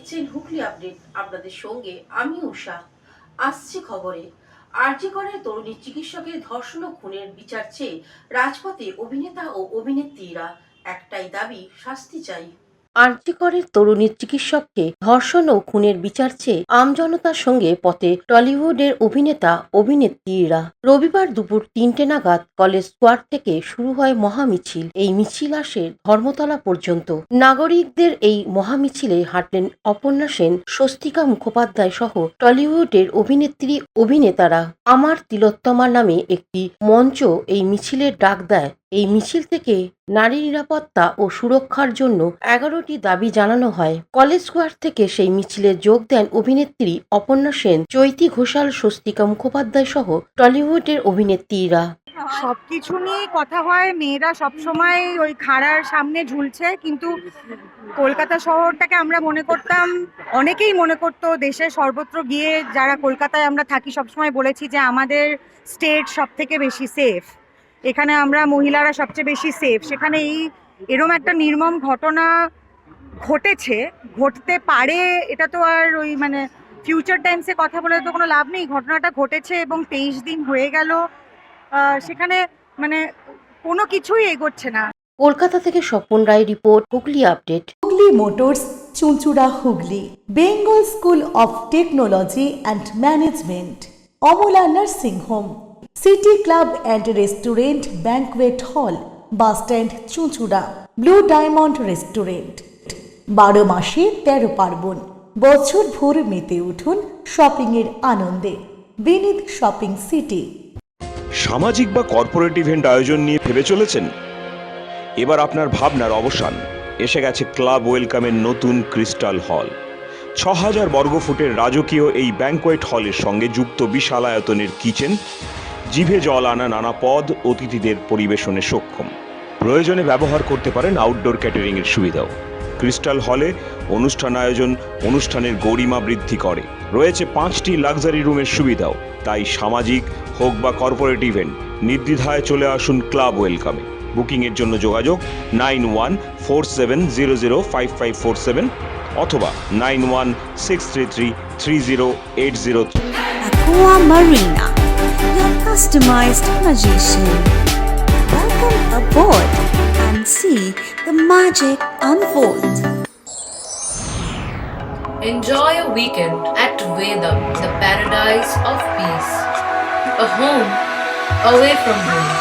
দেখছেন হুগলি আপডেট। আপনাদের সঙ্গে আমি উষা। আসছে খবরে, আরজি করের তরুণী চিকিৎসকের ধর্ষণ ও খুনের বিচার চেয়ে রাজপথে অভিনেতা ও অভিনেত্রীরা। একটাই দাবি, শাস্তি চাই। আরজি করের তরুণী চিকিৎসককে ধর্ষণ ও খুনের বিচার চেয়ে আমজনতার সঙ্গে পথে টলিউডের অভিনেতা অভিনেত্রীরা। রবিবার দুপুর ৩টে নাগাদ কলেজ স্কোয়ার থেকে শুরু হয় মহামিছিল। এই মিছিল আসে ধর্মতলা পর্যন্ত। নাগরিকদের এই মহামিছিলে হাঁটলেন অপর্ণা সেন, স্বস্তিকা মুখোপাধ্যায় সহ টলিউডের অভিনেত্রী অভিনেতারা। আমার তিলোত্তমা নামে একটি মঞ্চ এই মিছিলের ডাক দেয়। এই মিছিল থেকে নারী নিরাপত্তা ও সুরক্ষার জন্য ১১টি দাবি জানানো হয়। কলেজ স্কোয়ার থেকে সেই মিছিলে যোগ দেন অভিনেত্রী অপর্ণা সেন, চৈতি ঘোষাল, স্বস্তিকা মুখোপাধ্যায় সহ টলিউডের অভিনেত্রীরা। সবকিছু নিয়ে কথা হয়, মেয়েরা সবসময় ওই খাড়ার সামনে ঝুলছে, কিন্তু কলকাতা শহরটাকে আমরা মনে করতাম, অনেকেই মনে করতো দেশের সর্বত্র গিয়ে, যারা কলকাতায় আমরা থাকি সবসময় বলেছি যে আমাদের স্টেট সব থেকে বেশি সেফ, এখানে আমরা মহিলারা সবচেয়ে বেশি সেফ। সেখানে এরম একটা নির্মম ঘটনা ঘটেছে, ঘটতে পারে, এটা তো আর ওই ফিউচার টাইমসে কথা বলে তো কোনো লাভ নেই। ঘটনাটা ঘটেছে এবং 23 দিন হয়ে গেল, সেখানে কোনো কিছুই এগোচ্ছে না। কলকাতা থেকে Swapan Roy report, Hooghly update. Hooghly motors, Chuchura, Hooghly. Bengal school of technology and management, Amala nursing home, city club and restaurant, banquet hall, bus stand, Chuchura. Blue diamond restaurant. 12 মাসে 13 পার্বণ, বছর ভোর মেতে উঠুন শপিংয়ের আনন্দে। বিনিদ শপিং সিটি। সামাজিক বা কর্পোরেট ইভেন্ট আয়োজন নিয়ে ভেবে চলেছেন? এবার আপনার ভাবনার অবসান। এসে গেছে ক্লাব ওয়েলকামের নতুন ক্রিস্টাল হল। ৬,০০০ বর্গফুটের রাজকীয় এই ব্যাংকোয়েট হলের সঙ্গে যুক্ত বিশাল আয়তনের কিচেন, জিভে জল আনা নানা পদ অতিথিদের পরিবেশনে সক্ষম। প্রয়োজনে ব্যবহার করতে পারেন আউটডোর ক্যাটারিংয়ের সুবিধাও। ক্রিস্টাল হলে অনুষ্ঠান আয়োজন অনুষ্ঠানের গরিমা বৃদ্ধি করে। রয়েছে 5টি লাক্সারি রুমের সুবিধাও। তাই সামাজিক হোক বা কর্পোরেট ইভেন্ট, নির্দ্বিধায় চলে আসুন ক্লাব ওয়েলকামে। বুকিংয়ের জন্য যোগাযোগ 9147005547 অথবা 9163330803। Aqua Marina, your customized magician. Welcome aboard and see the magic unfold. Enjoy a weekend at Vedam, the paradise of peace. A home away from home.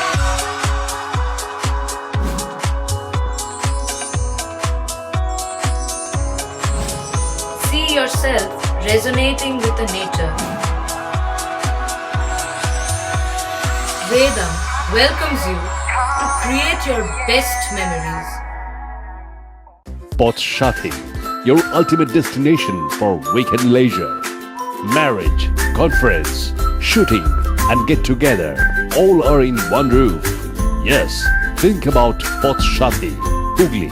See yourself resonating with the nature. Vedam welcomes you to create your best memories. Poth Shathi, your ultimate destination for weekend leisure. Marriage, conference, shooting and get together all are in one roof. Yes, think about Poth Shathi, Hugli.